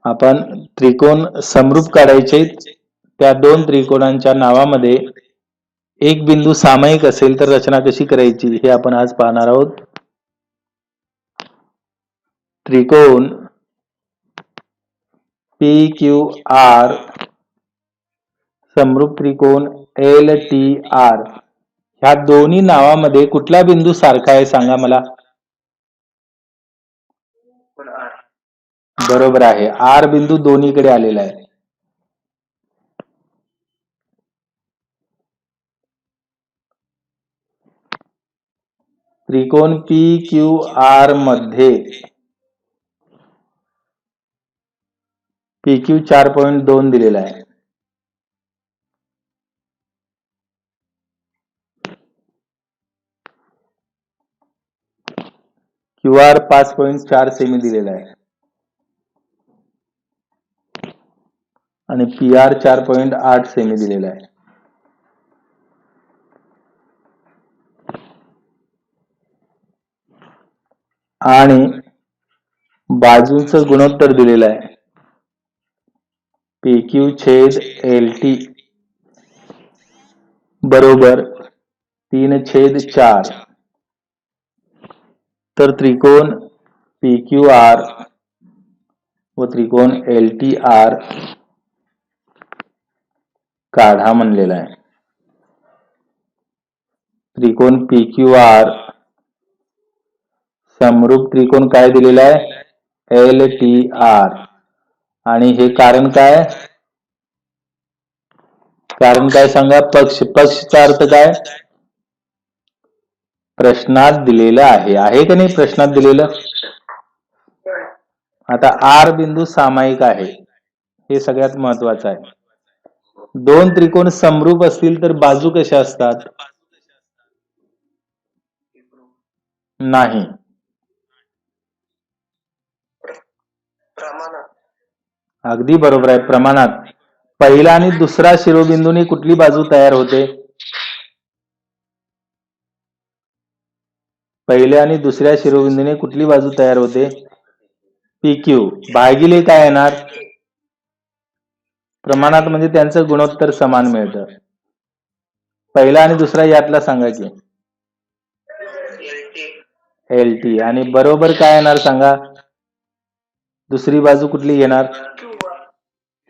आपण त्रिकोण समरूप काढायचे. त्या दोन त्रिकोणांच्या नावामध्ये एक बिंदू सामायिक असेल तर रचना कशी करायची हे आपण आज पाहणार आहोत. त्रिकोण PQR समरूप त्रिकोण LTR ह्या दोन्ही नावामध्ये कुठला बिंदू सारखा आहे सांगा मला. बरोबर आहे, R बिंदू दोन्हीकडे आलेला आहे. त्रिकोण PQR मध्ये PQ 4.2 दिलेला आहे. QR 5.4 सेमी दिलेला आहे आणि PR 4.8 सेमी दिलेला आहे. आणि बाजूंचं गुणोत्तर दिलेलं आहे PQ/LT बरोबर 3/4. तर त्रिकोण PQR व त्रिकोण LTR काढा म्हणलेला आहे. त्रिकोण PQR समरूप त्रिकोण काय दिलेला आहे LTR. आणि हे कारण काय, कारण काय सांगा. पक्षचा अर्थ काय, प्रश्नात दिलेलं आहे का नाही प्रश्नात दिलेलं. आता R बिंदू सामायिक आहे, हे सगळ्यात महत्वाचं आहे. दोन त्रिकोण समरूप असतील तर बाजू कशा असतात. नाही, अगदी बरोबर आहे, प्रमाणात. पहिला आणि दुसरा शिरोबिंदूने कुठली बाजू तयार होते. पहिल्या आणि दुसऱ्या शिरोबिंदूने कुठली बाजू तयार होते PQ. भागिले काय येणार प्रमाणात, म्हणजे त्यांचं गुणोत्तर समान मिळतं. पहिला आणि दुसरा यातला सांगा की LT. आणि बरोबर काय येणार सांगा. दुसरी बाजू कुठली घेणार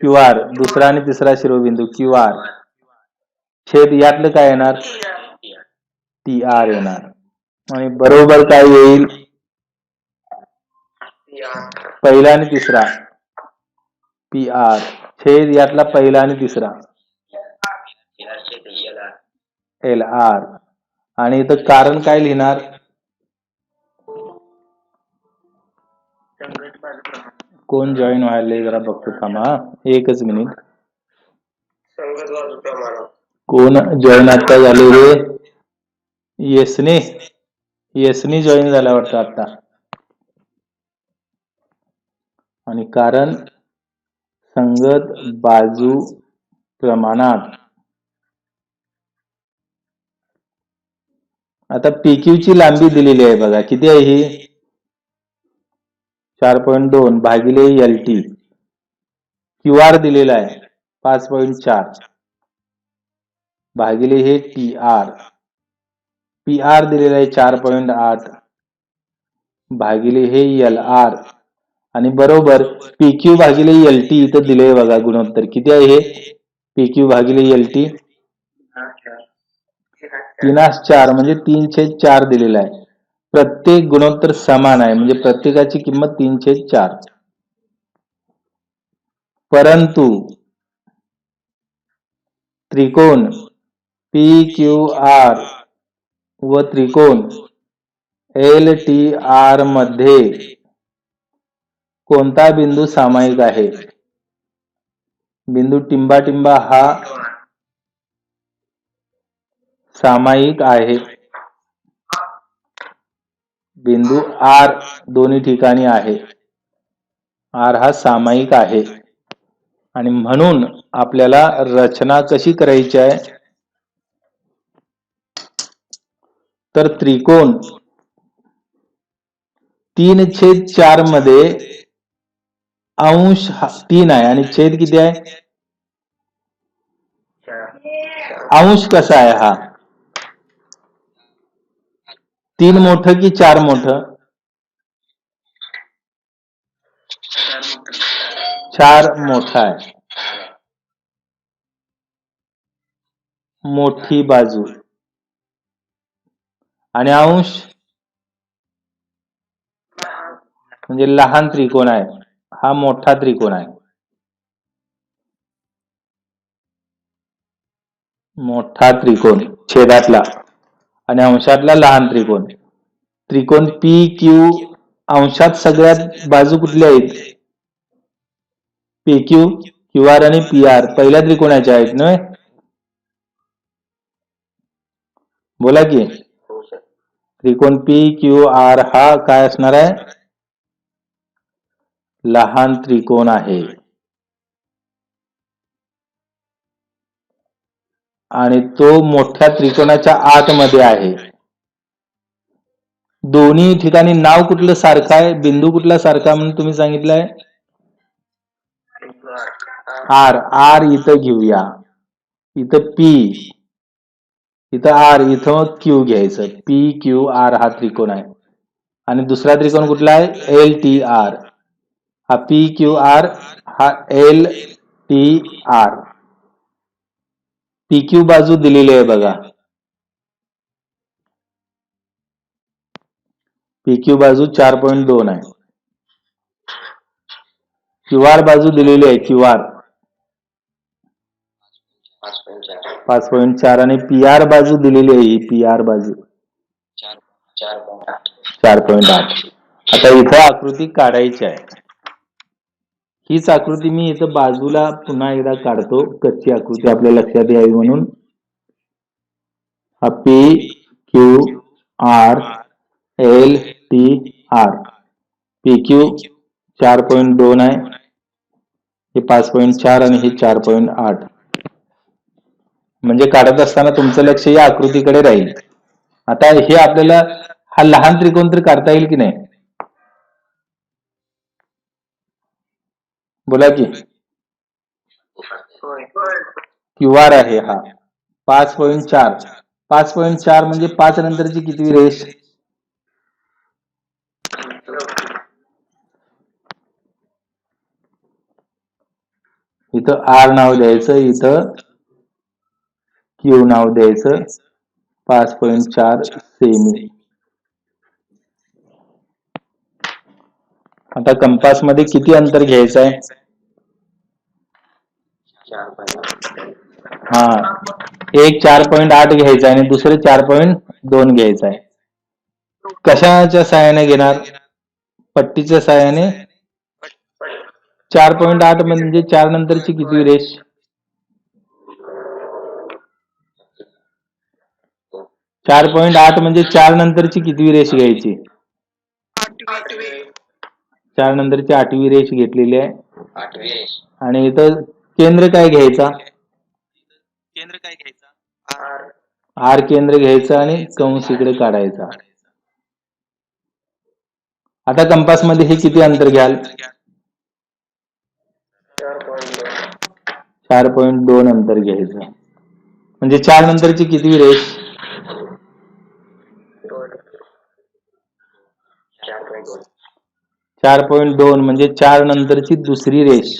QR. दुसरा आणि तिसरा शिरोबिंदू QR. छेद यातलं काय येणार TR येणार. आणि बरोबर काय येईल पहिला आणि तिसरा PR छेद यातला पहिला आणि तिसरा LR. आणि इथं कारण काय लिहिणार कोण जॉईन व्हायला जरा बघतो थांबा, एकच मिनिट. कोण जॉईन आता झाले रे. येसनी जॉईन झाला वाटतं आता. आणि कारण संगत बाजू प्रमाणात. आता PQ ची लांबी दिलेली आहे बघा, किती आहे ही 4.2 भागिले LT. QR दिलेला आहे 5.4 भागिले हे TR. PR दिलेला आहे 4.8 भागिले हे LR. आणि बरोबर PQ भागिले LT इथं दिले बघा गुणोत्तर किती आहे हे PQ भागिले LT 3/4 म्हणजे 3/4 दिलेला आहे. प्रत्येक गुणोत्तर समान आहे, म्हणजे प्रत्येकाची किंमत 3/4. परंतु त्रिकोण PQR व त्रिकोण LTR मध्ये कोणता बिंदू सामायिक आहे. बिंदू टिंबा हा सामायिक आहे. बिंदू R दोन्ही ठिकाणी आहे. R हा सामायिक आहे. आणि म्हणून आपल्याला रचना कशी करायची आहे तर त्रिकोण 3/4 मध्ये अंश 3 आहे आणि छेद किती आहे? अंश कसा आहे हा? 3 मोठं की 4 मोठं? 4 मोठा आहे. मोठी बाजू आणि अंश म्हणजे लहान त्रिकोण आहे. हा मोठा त्रिकोण आहे. मोठा त्रिकोण छेदातला आणि अंशातला लहान त्रिकोण. त्रिकोण पी क्यू अंशात सगळ्यात बाजू कुठल्या आहेत? पी क्यू, क्यू आर आणि पी आर पहिल्या त्रिकोणाच्या आहेत ना? बोला की. त्रिकोण पी क्यू आर हा काय असणार आहे? लहान त्रिकोण आहे. आणि तो मोठ्या त्रिकोणाच्या आतमध्ये आहे. दोन्ही ठिकाणी नाव कुठलं सारखं आहे? बिंदू कुठला सारखा म्हणून तुम्ही सांगितलंय? आर. आर इथं घेऊया. इथं पी, इथं आर, इथं क्यू घ्यायचं. पी क्यू आर हा त्रिकोण आहे. आणि दुसरा त्रिकोण कुठला आहे? L T R. हा पी क्यू आर, हा L T R. P Q बाजू दिलेली आहे बघा. पी क्यू बाजू 4.2 आहे. क्यू आर बाजू दिलेली आहे. क्यू आर 5.4 आणि पी आर बाजू दिलेली आहे. ही पी आर बाजू 4.8. आता इथं आकृती काढायची आहे. हीच आकृती मी इथं बाजूला पुन्हा एकदा काढतो. कच्ची आकृती आपल्या लक्षात यावी म्हणून. हा P Q R L T R. P Q 4.2 आहे. हे 5.4 आणि हे 4.8. म्हणजे काढत असताना तुमचं लक्ष या आकृतीकडे राहील. आता हे आपल्याला हा लहान त्रिकोण तर काढता येईल की नाही? बोला की. क्यू आर आहे हा 5.4. 5.4 म्हणजे 5 नंतरची किती रेष? इथं आर नाव द्यायचं, इथं क्यू नाव द्यायचं. 5.4 सेमी. आता कंपास मध्ये किती अंतर घ्यायचं आहे? हा, एक 4.8 घ्यायचं आहे आणि दुसरे 4.2 घ्यायचं आहे. कशाच्या सहाय्याने घेणार? पट्टीच्या सहाय्याने. 4.8 म्हणजे 4 नंतरची किती रेष? 4.8 म्हणजे 4 नंतरची किती रेष घ्यायची? 4 नंतरची 8वी रेष घेतलेली आहे. आणि इथं केंद्र काय घ्यायचा? आर केंद्र घ्यायचं आणि कंस इकडे काढायचा. आता कंपास मध्ये हे किती अंतर घ्याल? 4.2 अंतर घ्यायचं. म्हणजे 4 नंतरची किती रेष? 4.2 म्हणजे 4 नंतरची दुसरी रेष.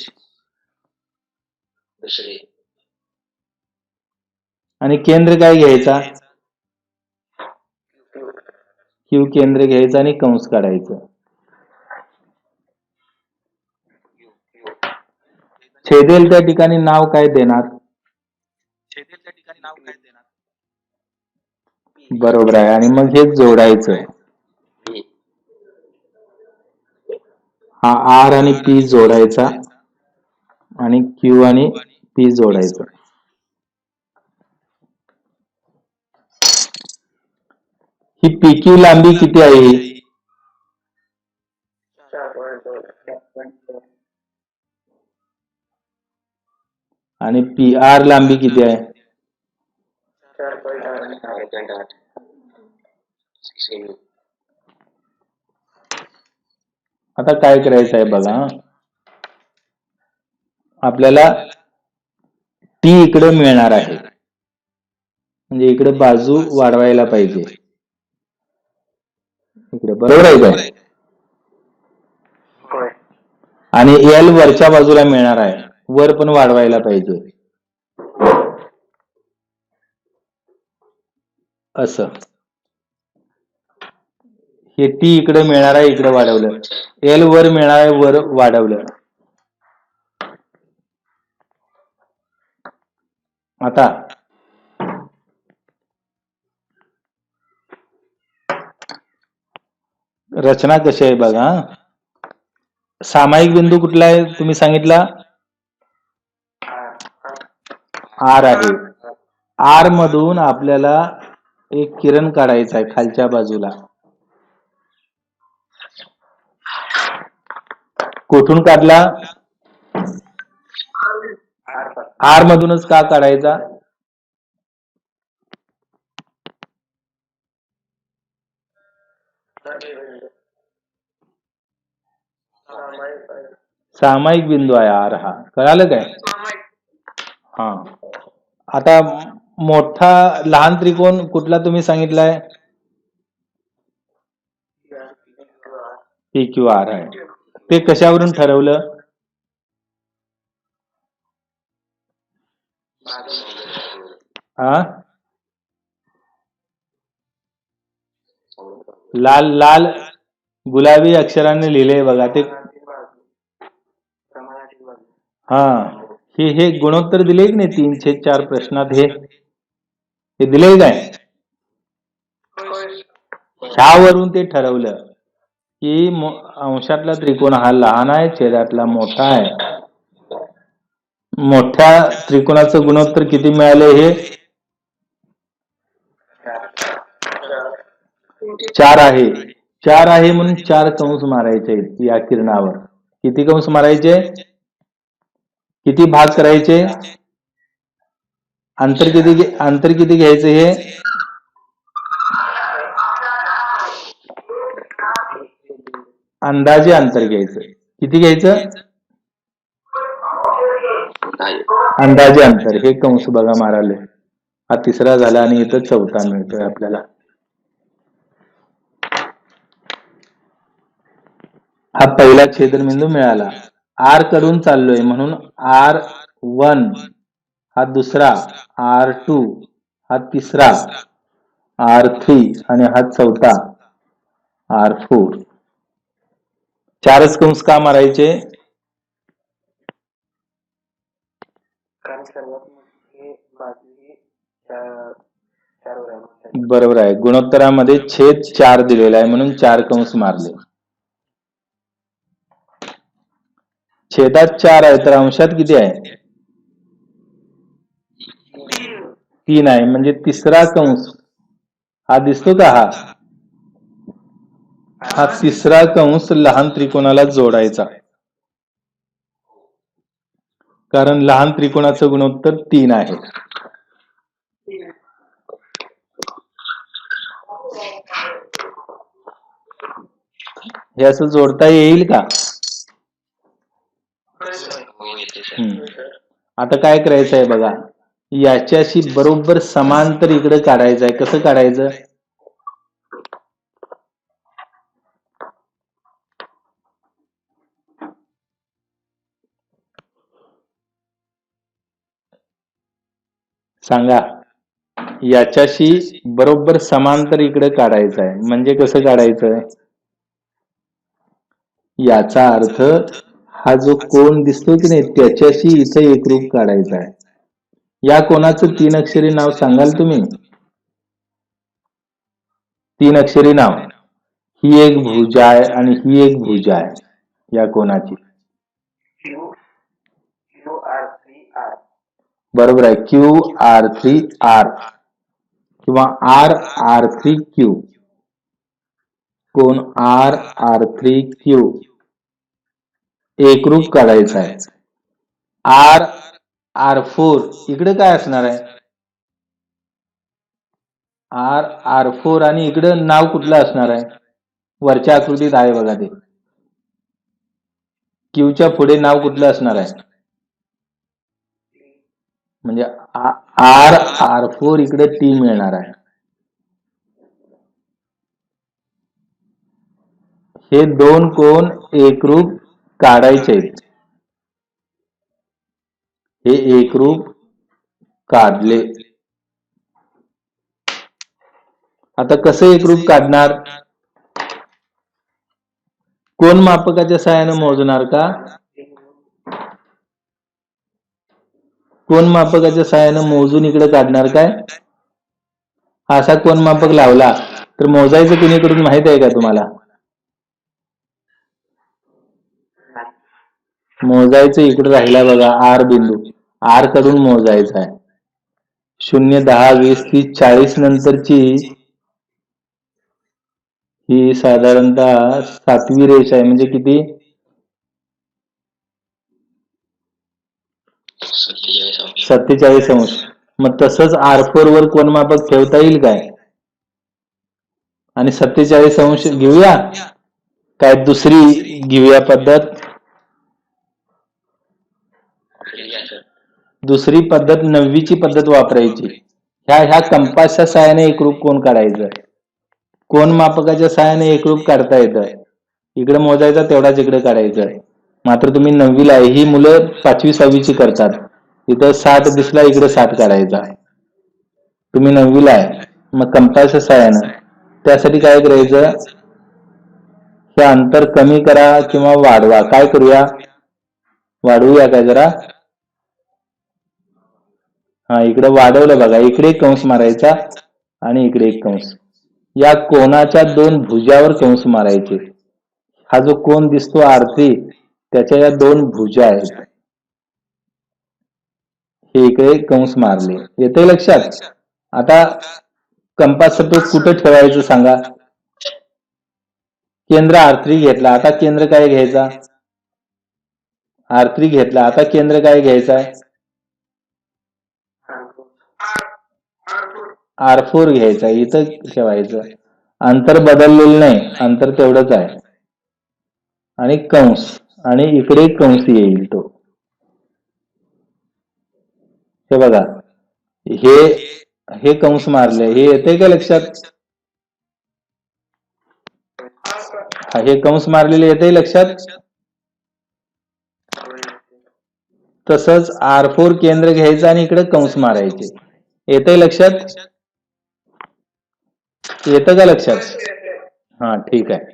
आणि केंद्र काय घ्यायचा? क्यू केंद्र घ्यायचं आणि कंस काढायचं. छेदेल त्या ठिकाणी नाव काय देणार? बरोबर आहे. आणि मग हे जोडायचं. हा आर आणि पी जोडायचा आणि क्यू आणि पी जोडायचा. ही पी क्यू लांबी किती आहे? आणि पी आर लांबी किती आहे? आता काय करायचं आहे बघा. आपल्याला टी इकडे मिळणार आहे, म्हणजे इकडे बाजू वाढवायला पाहिजे इकडे, बरोबर आहे काय? आणि एल वरच्या बाजूला मिळणार आहे, वर पण वाढवायला पाहिजे असं. हे टी इकडे मिळणार आहे, इकडे वाढवलं. एल वर मिळणार आहे, वर वाढवलं. आता रचना कशी आहे बघा. सामायिक बिंदू कुठला आहे तुम्ही सांगितला? आर आहे. आर मधून आपल्याला एक किरण काढायचा आहे खालच्या बाजूला. कुठून काढला? आर मधूनच का काढायचा? सामायिक बिंदू आहे आर हा, कळालं काय? हा. आता मोठा लहान त्रिकोण कुठला तुम्ही सांगितलाय? पी क्यू आर आहे. ते कशावरून ठरवलं? हा, लाल लाल गुलाबी अक्षराने लिहिले बघा ते. हा, हे गुणोत्तर दिले की नाही 3/4 प्रश्नात? हे दिले काय? ह्यावरून ते ठरवलं की अंशातला त्रिकोण हा लहान आहे, छेदातला मोठा आहे. मोठ्या त्रिकोणाचं गुणोत्तर किती मिळाले? हे 4 आहे. 4 आहे म्हणून 4 कंस मारायचे या किरणावर. किती कंस मारायचे? किती भाग करायचे? अंतर किती घ्यायचं? हे अंदाजे अंतर घ्यायचं. किती घ्यायचं? अंदाजे अंतर. हे कंस बघा माराले. हा तिसरा झाला आणि इथं चौथा मिळतोय आपल्याला. हा पहिला छेदनबिंदू मिळाला. आर कडून चाललोय म्हणून R1 हा दुसरा, R2 हा तिसरा, R3 आणि हा चौथा, R4. 4च कंस का मारायचे? बरोबर आहे. गुणोत्तरामध्ये छेद 4 दिलेला आहे म्हणून 4 कंस मारले. छेदात 4 आहे तर अंशात किती आहे? 3 आहे. म्हणजे तिसरा कंस हा दिसतो का? हा तिसरा कंस लहान त्रिकोणाला जोडायचा, कारण लहान त्रिकोणाचं गुणोत्तर 3 आहे. हे असं जोडता येईल का? आता काय करायचं आहे बघा. याच्याशी बरोबर समांतर इकडे काढायचं आहे. कसं काढायचं? सांगा. याच्याशी बरोबर समांतर इकडे काढायचं आहे. म्हणजे कसं काढायचं? याचा अर्थ हा जो कोण दिसतो की नाही त्याच्याशी इथे एकरूप काढायचा आहे. या कोणाचं 3 अक्षरी नाव सांगाल तुम्ही? 3 अक्षरी नाव. ही एक भुजा आहे आणि ही एक भुजा आहे या कोणाची. बरोबर आहे. QR3R किंवा RR3Q. कोण RR3Q एकरूप काढायचा आहे. RR4 इकडे काय असणार आहे? RR4 आणि इकडे नाव कुठलं असणार आहे? वरच्या आकृतीत आहे बघा ते. क्यूच्या पुढे नाव कुठलं असणार आहे? म्हणजे R4 इकडे T मिळणार आहे. हे दोन कोण एकरूप काढायचे आहेत. हे एकरूप काढले. आता कसं एकरूप काढणार? कोण मापकाच्या सहाय्याने मोजणार का? कोण मापकाच्या सहाय्याने मोजून इकडे काढणार काय? असा कोण मापक लावला तर मोजायचं कुणीकडून माहित आहे का तुम्हाला? मोजायचं इकडे राहिला बघा, आर बिंदू. आर कडून मोजायचा आहे. 0, 10, 20, 30, 40 नंतरची ही साधारणतः 7वी रेषा आहे. म्हणजे किती? 47 अंश. मग तसंच R4 वर कोण मापक ठेवता येईल काय? आणि 47 अंश घेऊया काय दुसरी घेऊया पद्धत? दुसरी पद्धत 9वीची पद्धत वापरायची. ह्या कंपासच्या सहाय्याने एकरूप कोण काढायचं. कोण मापकाच्या सहाय्याने एकरूप काढता येतं. इकडे मोजायचा तेवढाच इकडे काढायचा. मात्र तुम्ही 9वीला आहे, ही मुलं 5वी 6वीची करतात. इथं 60 दिसला इकडे 60 काढायचा. तुम्ही 9वीला आहे, मग कंपासच्या सहाय्यानं त्यासाठी काय करायचं? हे अंतर कमी करा किंवा वाढवा. काय करूया? वाढवूया काय जरा? हा, इकडे वाढवलं बघा. इकडे एक कंस मारायचा आणि इकडे एक कंस. या कोणाच्या दोन भुजावर कंस मारायचे. हा जो कोण दिसतो R3 त्याच्या या दोन भुजा आहेत. हे इकडे कंस मारले. येते लक्षात? आता कंपास सपोज कुठे ठेवायचं सांगा? केंद्र R3 घेतला. आता केंद्र काय घ्यायचा? R3 घेतला. आता केंद्र काय घ्यायचा आहे? R4 घ्यायचा. इथं ठेवायचं. अंतर बदललेलं नाही, अंतर तेवढंच आहे. आणि कंस, आणि इकडे कंस येईल तो. हे बघा, हे कंस मारले. हे येते का लक्षात? हे कंस मारलेले येते लक्षात? तसंच R4 केंद्र घ्यायचं आणि इकडे कंस मारायचे. येते लक्षात? येतं का लक्षात? हा, ठीक आहे.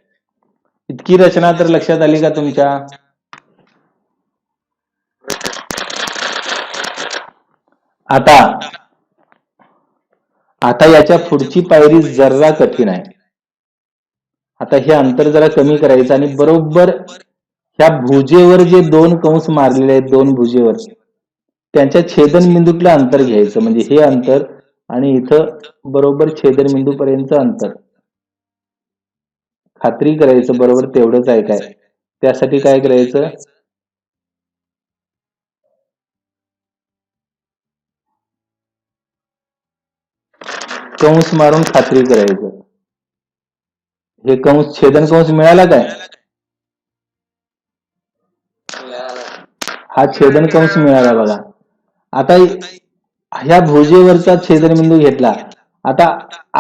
इतकी रचना तर लक्षात आली का तुमच्या? आता याच्या पुढची पायरी जरा कठीण आहे. आता हे अंतर जरा कमी करायचं आणि बरोबर ह्या भुजेवर जे दोन कंस मारलेले आहेत, दोन भुजेवर, त्यांच्या छेदनबिंदूतलं अंतर घ्यायचं. म्हणजे हे अंतर आणि इथं बरोबर छेदनबिंदू पर्यंत अंतर खात्री करायचं बरोबर तेवढंच आहे काय. त्यासाठी काय करायचं? कंस मारून खात्री करायचं. हे कंस छेदन कंस मिळाला काय? हा छेदन कंस मिळाला बघा. आता ह्या भुजेवरचा छेदनबिंदू घेतला. आता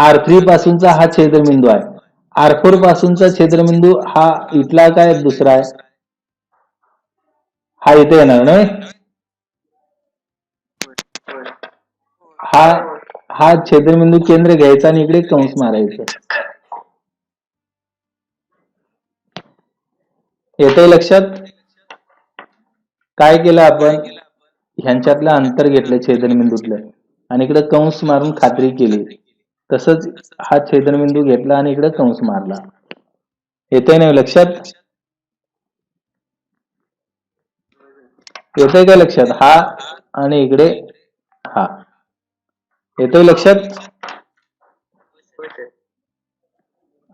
R3 पासूनचा हा छेदनबिंदू आहे. R4 पासूनचा छेदनबिंदू हा इथला काय दुसरा आहे? हा इथे येणार नाही. हा छेदनबिंदू केंद्र घ्यायचा आणि इकडे कंस मारायचं. येते लक्षात? काय केलं आपण? ह्यांच्यातलं अंतर घेतलं छेदनबिंदूतलं आणि इकडे कंस मारून खात्री केली. तसंच हा छेदनबिंदू घेतला आणि इकडे कंस मारला. येते नाही लक्षात? येते का लक्षात? हा आणि इकडे हा. येते लक्षात?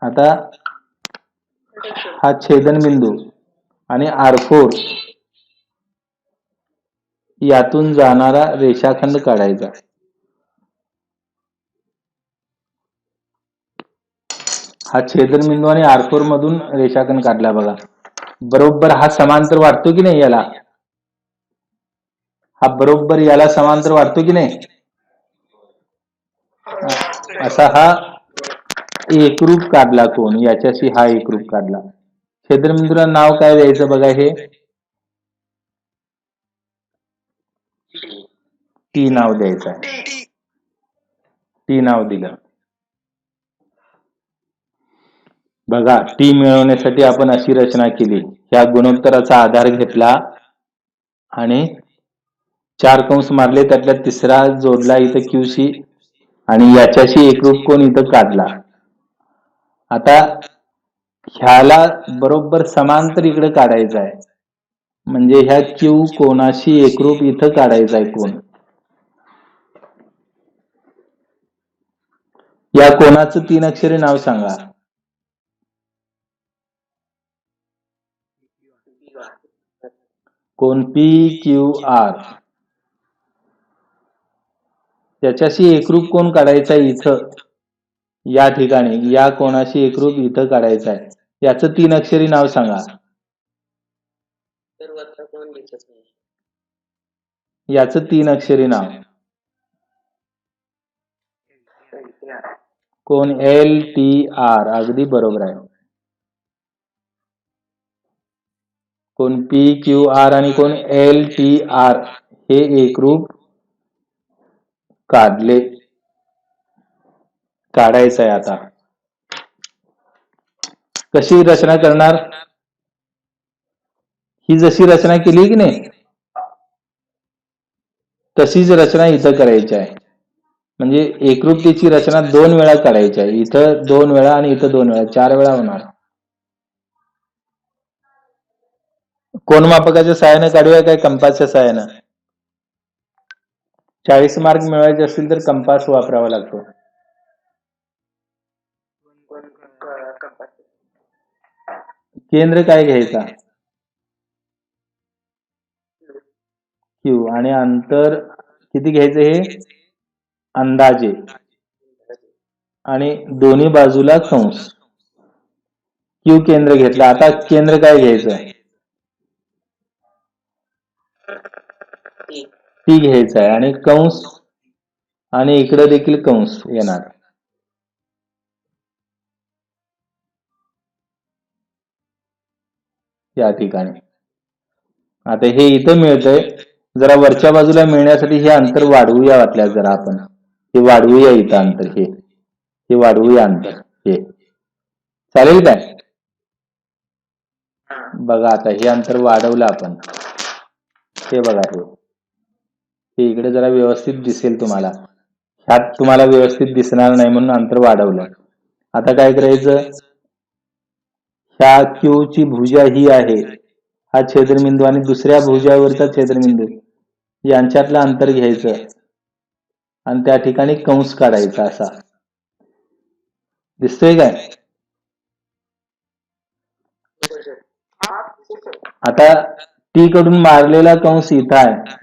आता हा छेदनबिंदू आणि R4 यातून जाणारा रेषाखंड काढायचा. हा छेदनबिंदू आणि R4 मधून रेषाखंड काढला बघा. बरोबर हा समांतर वाटतो की नाही याला? हा बरोबर याला समांतर वाटतो की नाही? असा हा एकरूप काढला कोण, याच्याशी हा एकरूप काढला. छेदनबिंदूला नाव काय द्यायचं बघा, हे टी नाव द्यायचं आहे. टी नाव दिलं. बघा, टी मिळवण्यासाठी आपण अशी रचना केली. ह्या गुणोत्तराचा आधार घेतला आणि 4 कंस मारले, त्यातला तिसरा जोडला इथं क्यूशी आणि याच्याशी एकरूप कोण इथं काढला. आता ह्याला बरोबर समांतर इकडे काढायचा आहे, म्हणजे ह्या क्यू कोणाशी एकरूप इथं काढायचा आहे कोण. या कोणाचं 3 अक्षरी नाव सांगा. कोण पी क्यू आर. त्याच्याशी एकरूप कोण काढायचा आहे इथं, या ठिकाणी या कोणाशी एकरूप इथं काढायचं आहे. याचं 3 अक्षरी नाव सांगा. याचं 3 अक्षरी नाव कोण? LTR. अगदी बरोबर आहे. कोण PQR आणि कोण LTR हे एकरूप काढायचं आहे. आता कशी रचना करणार? ही जशी रचना केली की नाही, तशीच रचना इथं करायची आहे. म्हणजे एकरूपतेची रचना 2 वेळा काढायची आहे. इथं 2 वेळा आणि इथं 2 वेळा, 4 वेळा होणार. कोण मापकाच्या सहाय्याने काढूया काय कंपासच्या सहाय्याने? 40 मार्क मिळवायचे असतील तर कंपास वापरावा लागतो. केंद्र काय घ्यायचा? क्यू. आणि अंतर किती घ्यायचं? हे अंदाजे. आणि दोन्ही बाजूला कंस. क्यू केंद्र घेतला. आता केंद्र काय घ्यायचं? टी घ्यायचं आहे. आणि कंस, आणि इकडे देखील कंस येणार. या ठिकाणी आता हे इथं मिळतंय. जरा वरच्या बाजूला मिळण्यासाठी हे अंतर वाढवूया वाटल्यास जरा आपण. हे वाढवूया इथं अंतर, हे वाढवूया अंतर. हे चालेल काय? बघा, आता हे अंतर वाढवलं आपण. हे बघा, हे इकडे जरा व्यवस्थित दिसेल तुम्हाला. ह्यात तुम्हाला व्यवस्थित दिसणार नाही म्हणून अंतर वाढवलं. आता काय करायचं? ह्या क्यू ची भुजा ही आहे, हा छेदनबिंदू, आणि दुसऱ्या भुजावरचा छेदनबिंदू, यांच्यातलं अंतर घ्यायचं आणि त्या ठिकाणी कंस काढायचा. असा दिसतोय काय? आता टी कडून मारलेला कंस इथं आहे.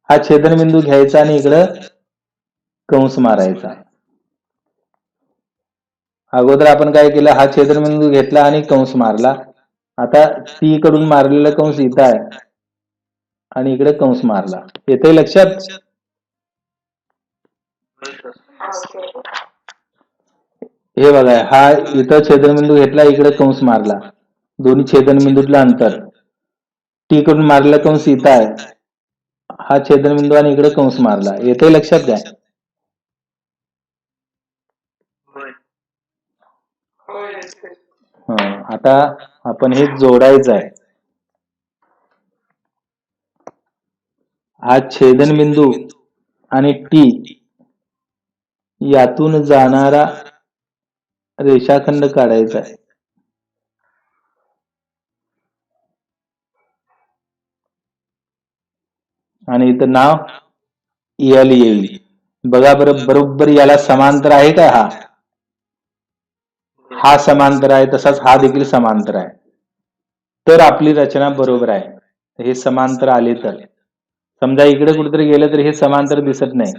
हा छेदनबिंदू घ्यायचा आणि इकडं कंस मारायचा. अगोदर आपण काय केलं? हा छेदनबिंदू घेतला आणि कंस मारला. आता टी कडून मारलेला कंस इथं आहे आणि इकडे कंस मारला. येतंय लक्षात? हे बघा, हा इथं छेदनबिंदू घेतला, इकडे कंस मारला. दोन्ही छेदनबिंदूतलं अंतर. टी कडून मारलेला कंस इथं आहे, हा छेदनबिंदू, आणि इकडे कंस मारला. येतंय लक्षात काय? आता आपण हे जोडायचं आहे. हा छेदनबिंदू आणि टी यातून जाणारा रेषाखंड काढायचा आहे. आणि इथं नाव एल येईल. बघा बरं, बरोबर याला समांतर आहे का? हा समांतर आहे, तसाच हा देखील समांतर आहे. तर आपली रचना बरोबर आहे. हे समांतर आले तर. समजा इकडे कुठेतरी गेलं तर हे समांतर दिसत नाही,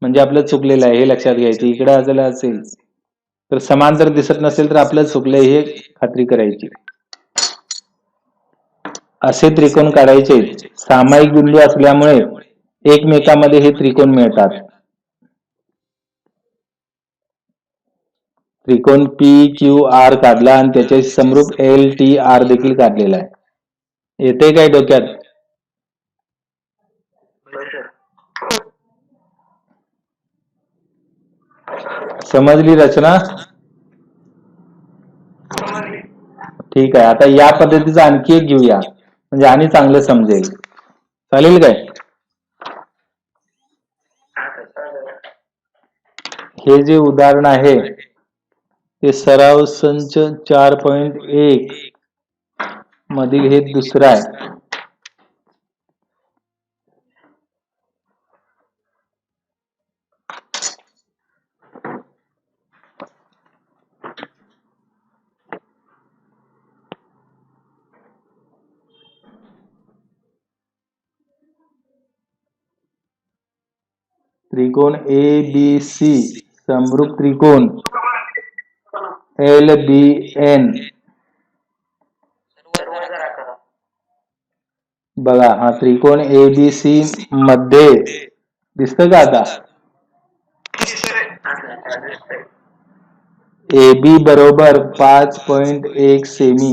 म्हणजे आपलं चुकलेलं आहे, हे लक्षात घ्यायचं. इकडे असेल तर समांतर दिसत नसेल तर आपलं चुकलंय, हे खात्री करायची. असे त्रिकोण काढायचे. सामायिक बिंदू असल्यामुळे एकमेकांमध्ये हे त्रिकोण मिळतात. त्रिकोण PQR काढला आणि त्याच्या समरूप LTR देखील काढलेला आहे. येते काय डोक्यात? समजली रचना? ठीक आहे. आता या पद्धतीचं आणखी एक घेऊया म्हणजे आणि चांगलं समजेल. चालेल काय? हे जे उदाहरण आहे ते सराव संच 4.1 मधील हे दुसरं आहे. त्रिकोण ABC समरूप त्रिकोण LBN. बघा हा त्रिकोण ABC मध्ये दिसतं का आता? AB बरोबर 5.1 सेमी,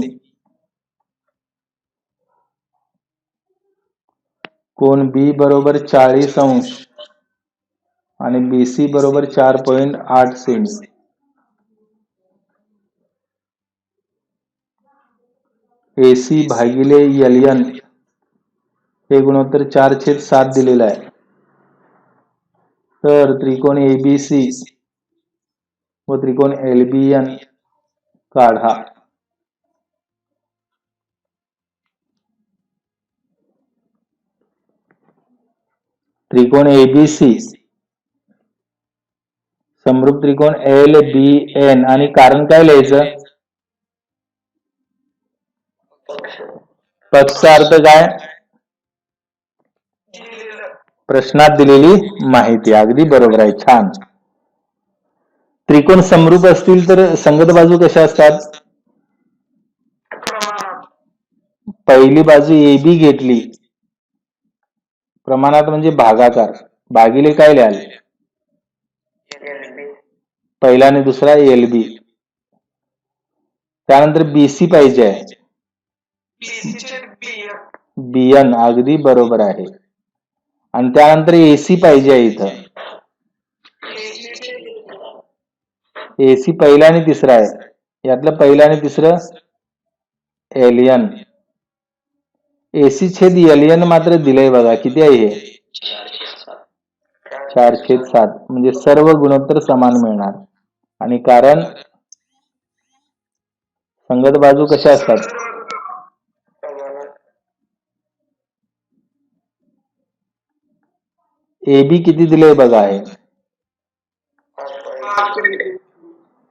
कोण B बरोबर 40 अंश आणि BC बरोबर 4.8 सेमी. AC भागिले LN हे गुणोत्तर 4/7 दिलेलं आहे. तर त्रिकोण ABC व त्रिकोण LBN काढा. त्रिकोण ABC समरूप त्रिकोण LBN आणि कारण काय लिहायचं? पक्षाचा अर्थ काय? प्रश्नात दिलेली माहिती. अगदी बरोबर आहे. छान. त्रिकोण समरूप असतील तर संगत बाजू कशा असतात? पहिली बाजू AB घेतली, प्रमाणात म्हणजे भागाकार, भागिले काय लिहाल? पहिला आणि दुसरा LB. त्यानंतर BC पाहिजे आहे, BN. अगदी बरोबर आहे. आणि त्यानंतर AC पाहिजे आहे इथं. AC पहिला आणि तिसरा आहे, यातलं पहिलं आणि तिसरं LN. AC छेद LN मात्र दिलंय बघा. किती आहे हे? 4/7. म्हणजे सर्व गुणोत्तर समान मिळणार. आणि कारण संगत बाजू कशा असतात? AB किती दिले बघा आहे?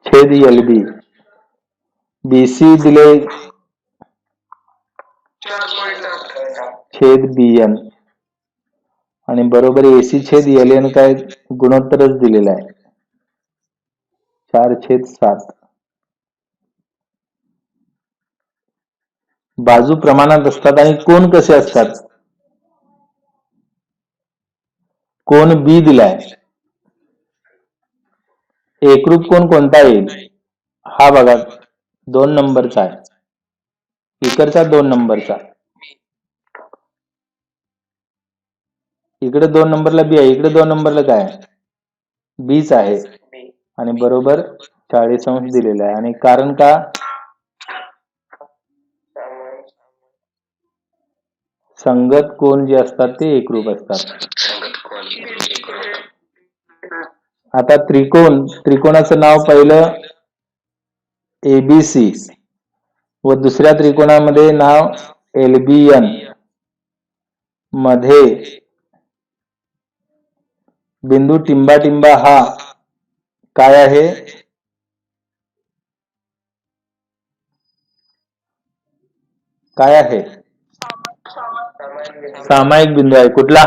छेद LB. BC दिले छेद BN आणि बरोबर AC छेद LN काय गुणोत्तरच दिलेला आहे 4/7. बाजू प्रमाणात असतात आणि कोण कसे असतात? कोण B दिलाय, एकरूप कोण कोणता येईल? हा बघा 2 नंबरचा आहे, इकडचा 2 नंबरचा, इकडे 2 नंबरला B आहे, इकडे 2 नंबरला काय आहे? Bच आहे आणि बरोबर 40 अंश दिलेला आहे. आणि कारण का? संगत कोण जे असतात ते एकरूप असतात. आता त्रिकोणाचं नाव पहिलं ABC व दुसऱ्या त्रिकोणामध्ये नाव LBN. मध्ये बिंदू टिंबा हा काय आहे? काय आहे? सामायिक बिंदू आहे. कुठला?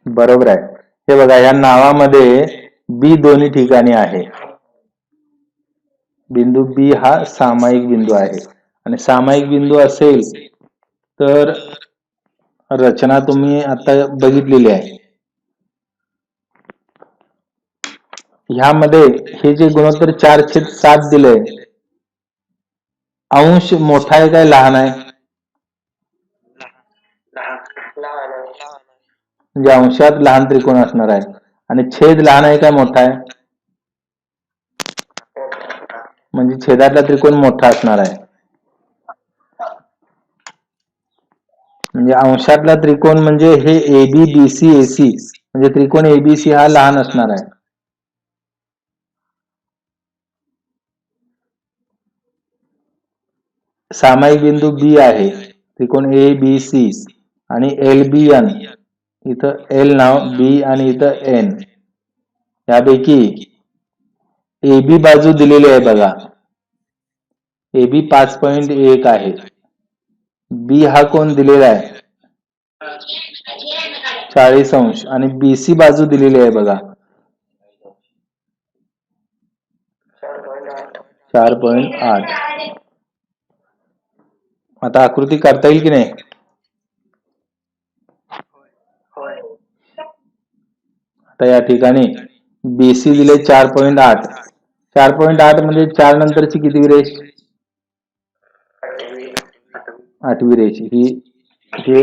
बरोबर आहे. हे बघा या नावामध्ये B दोन्ही ठिकाणी आहे. बिंदू B हा सामायिक बिंदू आहे आणि सामायिक बिंदू असेल तर रचना तुम्ही आता बघितलेली आहे. ह्यामध्ये हे जे गुणोत्तर 4/7 दिलंय, अंश मोठा आहे काय लहान आहे? म्हणजे अंशात लहान त्रिकोण असणार आहे आणि छेद लहान आहे काय मोठा आहे? म्हणजे छेदातला त्रिकोण मोठा असणार आहे. म्हणजे अंशातला त्रिकोण म्हणजे हे AB BC AC म्हणजे त्रिकोण ABC हा लहान असणार आहे. सामायिक बिंदू B आहे, त्रिकोण ABC आणि LBN, इथं L नाव, B आणि इथं N. यापैकी AB बाजू दिलेली आहे बघा, AB 5.1 आहे. B हा कोण दिलेला आहे 40 अंश आणि BC बाजू दिलेली आहे बघा 4.8. आता आकृती काढता येईल की नाही? आता या ठिकाणी BC दिले 4.8. 4.8 म्हणजे 4 नंतरची किती रेष? 8वी रेष. ही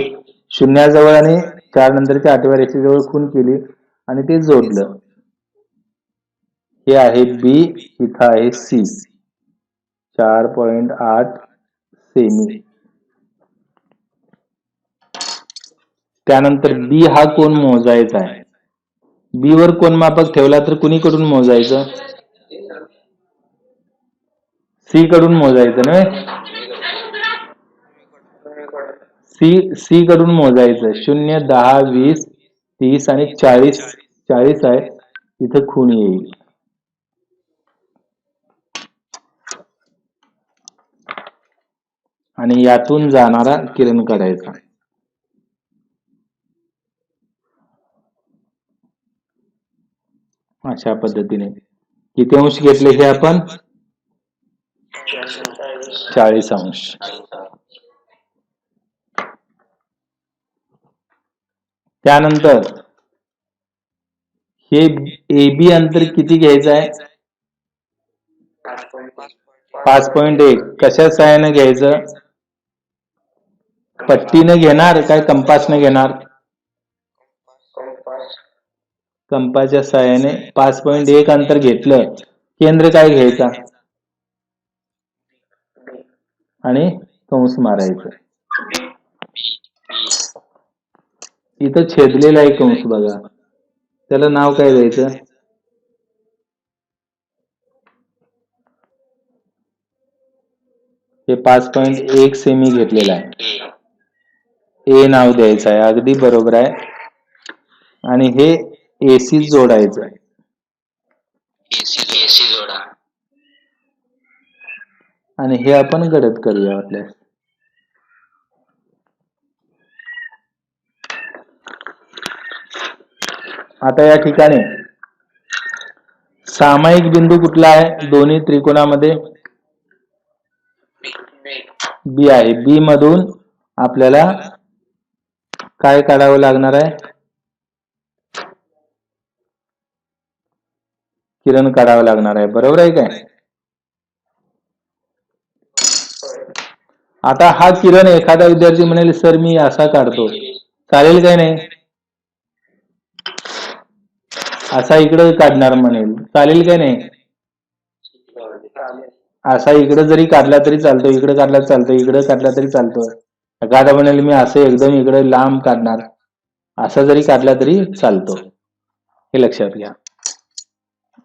शून्याजवळ आणि 4 नंतरच्या 8व्या रेषेजवळ खूण केली आणि ते जोडलं. हे आहे B, इथं आहे C. 4.8 सेमी. त्यानंतर B हा कोण मोजायचा आहे. B वर कोण मापक ठेवला तर कुणीकडून मोजायचं? C कडून मोजायचं ना. C कडून मोजायचं. 0, 10, 20, 30 आणि 40 आहे. इथं खूण येईल. आणि यातून जाणारा किरण काढायचा. अशा पद्धतीने किती अंश घेतले हे आपण? 40 अंश. त्यानंतर हे AB अंतर किती घ्यायचं आहे? 5.1. कशा सहाय्याने घ्यायचं? पट्टीने घेणार काय कंपासने घेणार? कंपाच्या सहाय्याने 5.1 अंतर घेतलं. केंद्र काय घ्यायचा आणि कंस मारायचं. इथं छेदलेला आहे कंस बघा, त्याला नाव काय द्यायचं? हे 5.1 सेमी घेतलेला आहे, A नाव द्यायचं आहे. अगदी बरोबर आहे. आणि हे AC जोडायचं आहे. आणि हे आपण गडद करूया आपल्यास. आता या ठिकाणी सामायिक बिंदू कुठला आहे दोन्ही त्रिकोणामध्ये? B आहे. B मधून आपल्याला काय काढावं लागणार आहे? किरण काढावं लागणार आहे. बरोबर आहे काय? आता हा किरण एखादा विद्यार्थी म्हणेल सर मी असा काढतो, चालेल काय नाही? असा इकडे काढणार म्हणेल, चालेल काय नाही? असा इकडे जरी काढला तरी चालतो, इकडे काढला चालतो, इकडे काढला तरी चालतो. एखादा म्हणेल मी असं एकदम इकडे लांब काढणार, असा जरी काढला तरी चालतो. हे लक्षात घ्या.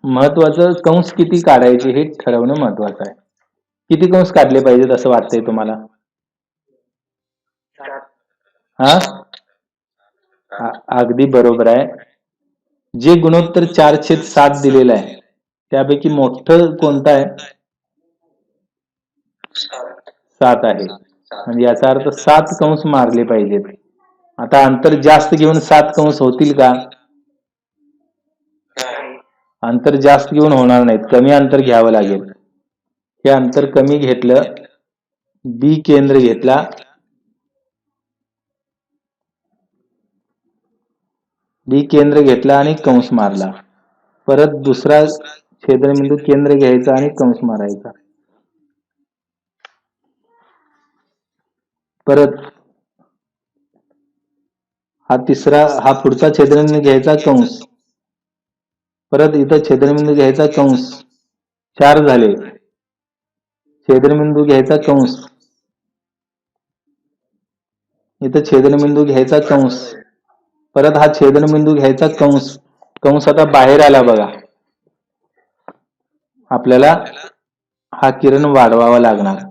महत्वाचं कंस किती काढायचे हे ठरवणं महत्वाचं आहे. किती कंस काढले पाहिजेत असं वाटतंय तुम्हाला? अगदी बरोबर आहे. जे गुणोत्तर 4/7 दिलेलं आहे त्यापैकी मोठं कोणतं आहे? 7 आहे. म्हणजे याचा अर्थ 7 कंस मारले पाहिजेत. आता अंतर जास्त घेऊन 7 कंस होतील का? अंतर जास्त घेऊन होणार नाहीत, कमी अंतर घ्यावं लागेल. हे अंतर कमी घेतलं बी केंद्र घेतला, बी केंद्र घेतला आणि कंस मारला. परत दुसरा छेदनबिंदू केंद्र घ्यायचा आणि कंस मारायचा. परत हा पुढचा छेदनबिंदू घ्यायचा कंस. परत इथं छेदनबिंदू घ्यायचा कंस. 4 झाले. छेदनबिंदू घ्यायचा कंस. इथं छेदनबिंदू घ्यायचा कंस. परत हा छेदनबिंदू घ्यायचा कंस. कंस आता बाहेर आला बघा. आपल्याला हा किरण वाढवावा लागणार.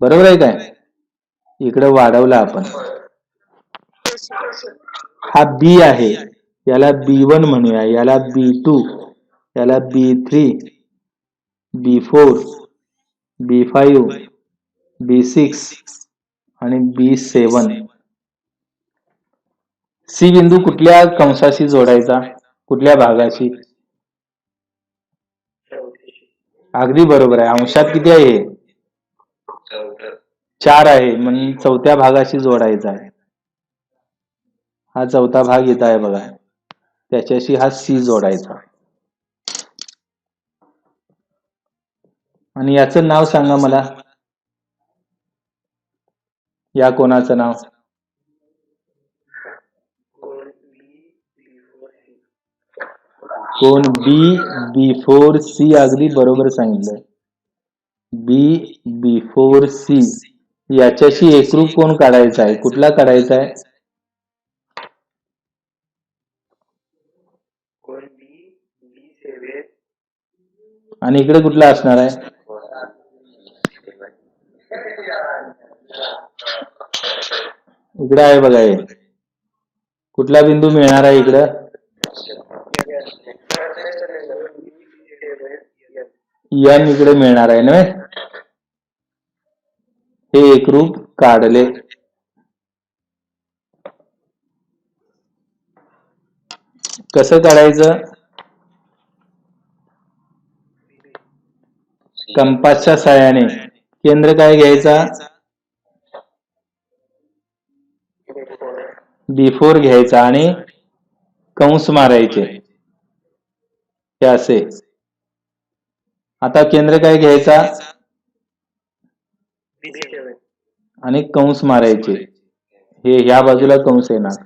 बरोबर आहे काय? इकडे वाढवला आपण. हा बी आहे, याला B1 म्हणूया, याला B2, याला B3, B4, B5, B6 आणि B7. सी बिंदू कुठल्या कंसाशी जोडायचा? कुठल्या भागाशी? अगदी बरोबर आहे. अंशात किती आहे? 4 आहे, म्हणून चौथ्या भागाशी जोडायचा आहे. हा चौथा भाग येत आहे बघा, त्याच्याशी हा सी जोडायचा. आणि याचं नाव सांगा मला. या कोणाचं नाव? कोण? B4C. अगदी बरोबर सांगितलं. B4C. याच्याशी एकरूप कोण काढायचा आहे? कुठला काढायचा आहे? आणि इकडे कुठला असणार आहे? इकडे आहे बघा. हे कुठला बिंदू मिळणार आहे इकडं? एन इकडे मिळणार आहे ना. हे एकरूप काढले. कसं काढायचं? कंपासच्या साहाय्याने. केंद्र काय घ्यायचा? B4 घ्यायचा आणि कंस मारायचे हे असे. आता केंद्र काय घ्यायचा आणि कंस मारायचे. हे ह्या बाजूला कंस येणार.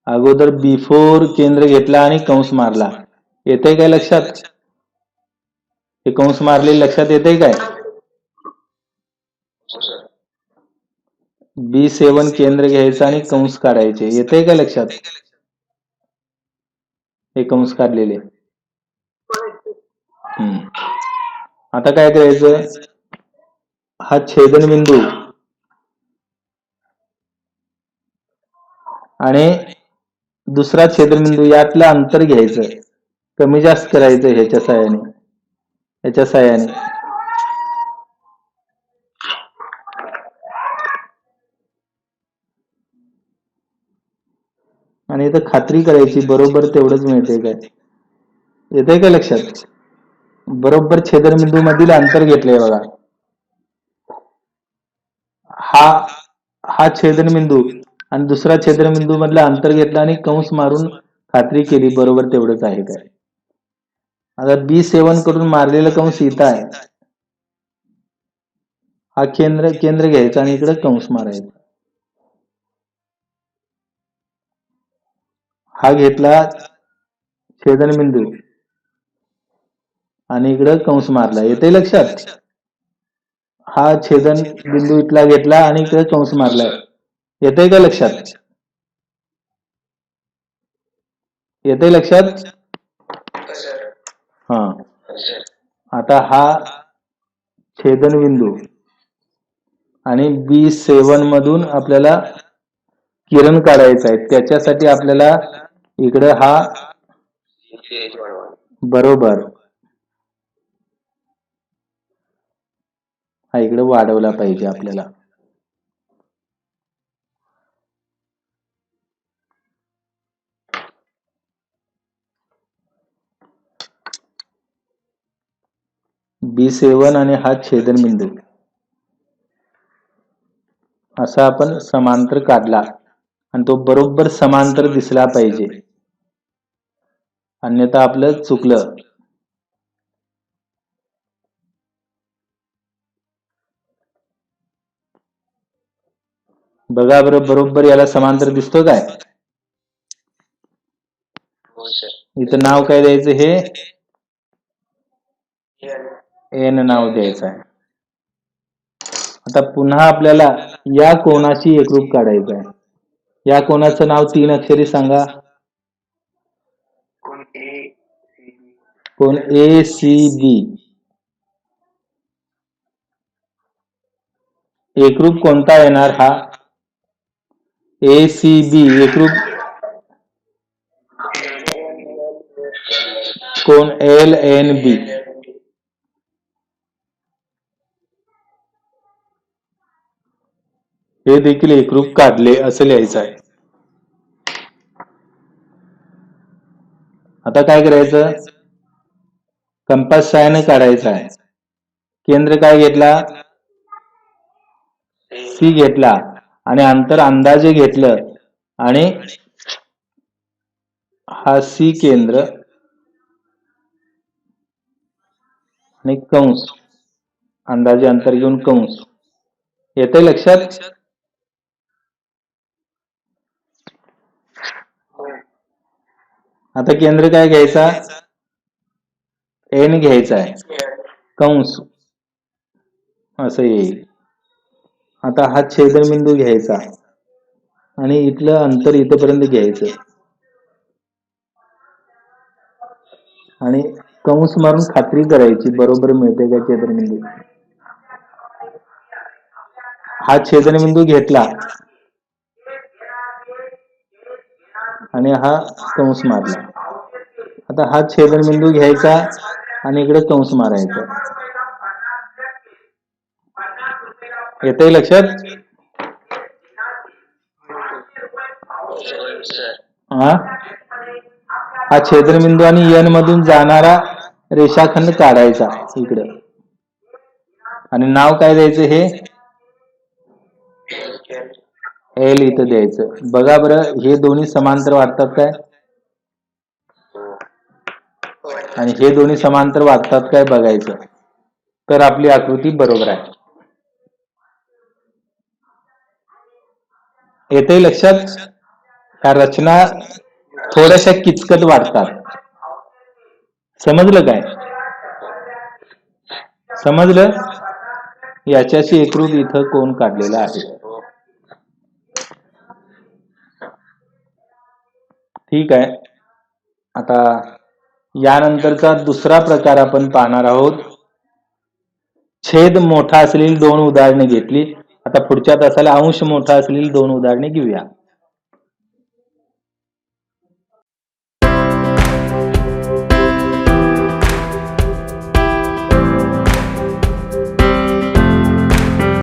अगोदर B4 केंद्र घेतला आणि कंस मारला. येते काय लक्षात? हे कंस मारले लक्षात येते काय? B7 केंद्र घ्यायचं आणि कंस काढायचे. येते काय लक्षात? हे कंस काढलेले. आता काय करायचं? हा छेदनबिंदू आणि दुसरा छेदनबिंदू यातलं अंतर घ्यायचं, कमी जास्त करायचं ह्याच्या साहाय्याने, ह्याच्या साहाय्याने. आणि इथं खात्री करायची बरोबर तेवढंच मिळते काय. येते काय लक्षात? बरोबर छेदनबिंदू मधील अंतर घेतलंय बघा. हा छेदनबिंदू आणि दुसरा छेदनबिंदू मधला अंतर घेतला आणि कंस मारून खात्री केली बरोबर तेवढंच आहे काय. आता B7 कडून मारलेलं कंस इथं आहे. हा केंद्र घ्यायचा आणि इकडे कंस मारायचा. हा घेतला छेदनबिंदू आणि इकडे कंस मारला. येते लक्षात? हा छेदनबिंदू इथला घेतला आणि इकडे कंस मारलाय. येते का लक्षात? येते लक्षात? हा. आता हा छेदनबिंदू आणि B7 मधून आपल्याला किरण काढायचं आहे. त्याच्यासाठी आपल्याला इकडे हा बरोबर हा इकडे वाढवला पाहिजे आपल्याला. B7 आणि हा छेदनबिंदू असा आपण समांतर काढला आणि तो बरोबर समांतर दिसला पाहिजे, अन्यथा आपलं चुकलं. बघा बरं, बरोबर याला समांतर दिसतो काय? इथं नाव काय द्यायचं? हे एन नाव द्यायचं आहे. आता पुन्हा आपल्याला या कोनाशी एकरूप काढायचं आहे. या कोनाचं नाव 3 अक्षरी सांगा. कोण ACB. एकरूप कोणता येणार? हा ACB एकरूप कोण LNB. हे देखील एकरूप काढले असं लिहायचं आहे. आता काय करायचं? कंपास सहाय्याने काढायचा आहे. केंद्र काय घेतला? C घेतला आणि अंतर अंदाजे घेतलं आणि हा C केंद्र आणि कंस, अंदाजे अंतर घेऊन कंस. येतंय लक्षात? आता केंद्र काय घ्यायचा? N घ्यायचा आहे, कंस असं येईल. आता हा छेदनबिंदू घ्यायचा आणि इथलं अंतर इथपर्यंत घ्यायचं आणि कंस मारून खात्री करायची बरोबर मिळते का छेदनबिंदू. हा छेदनबिंदू घेतला आणि हा कंस मारला. आता हा छेदनबिंदू घ्यायचा आणि इकडे कंस मारायचा. येतंय लक्षात? हा छेदनबिंदू आणि N मधून जाणारा रेषाखंड काढायचा इकडे आणि नाव काय द्यायचं? हे L इथं द्यायचं. बघा बरं, हे दोन्ही समांतर वाटतात काय? आणि हे दोन्ही समांतर वाटतात काय बघायचं, तर आपली आकृती बरोबर आहे. येतंय लक्षात? ह्या रचना थोड्याशा किचकट वाटतात. समजलं काय? समजलं? याच्याशी एकरूप इथं कोण काढलेला आहे. ठीक आहे. आता यानंतरचा दुसरा प्रकार आपण पाहणार आहोत. छेद मोठा असलेली 2 उदाहरणे घेतली. आता पुढच्या तासाला अंश मोठा असलेली 2 उदाहरणे घेऊया.